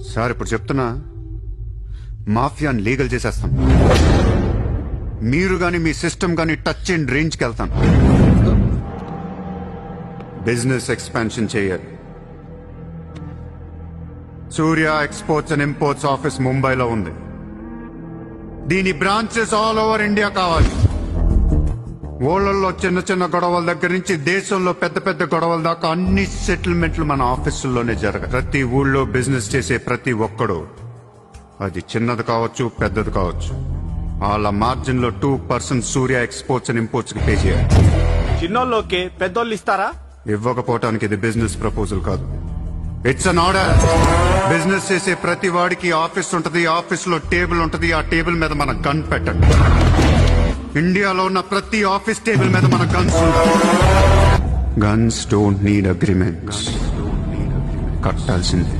Sir ఇప్పుడు చెప్తున్నా, మాఫియాని legal చేసేస్తాం. మీరు గాని మీ సిస్టమ్ గాని టచ్ అండ్ రేంజ్కి వెళ్తాం. బిజినెస్ ఎక్స్పాన్షన్ చేయాలి. సూర్య ఎక్స్పోర్ట్స్ అండ్ ఇంపోర్ట్స్ ఆఫీస్ ముంబైలో ఉంది. దీని బ్రాంచెస్ ఆల్ ఓవర్ ఇండియా కావాలి. ఊళ్ళల్లో చిన్న చిన్న గొడవల దగ్గర నుంచి దేశంలో పెద్ద పెద్ద గొడవల దాకా అన్ని సెటిల్మెంట్లు మన ఆఫీసుల్లోనే జరగాలి. ప్రతి ఊళ్ళో బిజినెస్ చేసే ప్రతి ఒక్కడు, అది చిన్నది కావచ్చు పెద్దది కావచ్చు, వాళ్ళ మార్జిన్ లో 2% సూర్య ఎక్స్పోర్ట్స్ అండ్ ఇంపోర్ట్స్ కి పే చేయాలి. చిన్నోళ్ళకి పెద్దోళ్ళు ఇస్తారా? ఇవ్వకపోవటానికి ఇది బిజినెస్ ప్రపోజల్ కాదు, ఇట్స్ అన్ ఆర్డర్. బిజినెస్ చేసే ప్రతి వాడికి ఆఫీస్ ఉంటది, ఆఫీస్ లో టేబుల్ ఉంటది. ఆ టేబుల్ మీద మన గన్ పెట్టండి. ఇండియాలో ఉన్న ప్రతి ఆఫీస్ టేబుల్ మీద మన గన్స్ ఉంటాయి. గన్స్ డోంట్ నీడ్ అగ్రిమెంట్స్, కట్టాల్సిందే.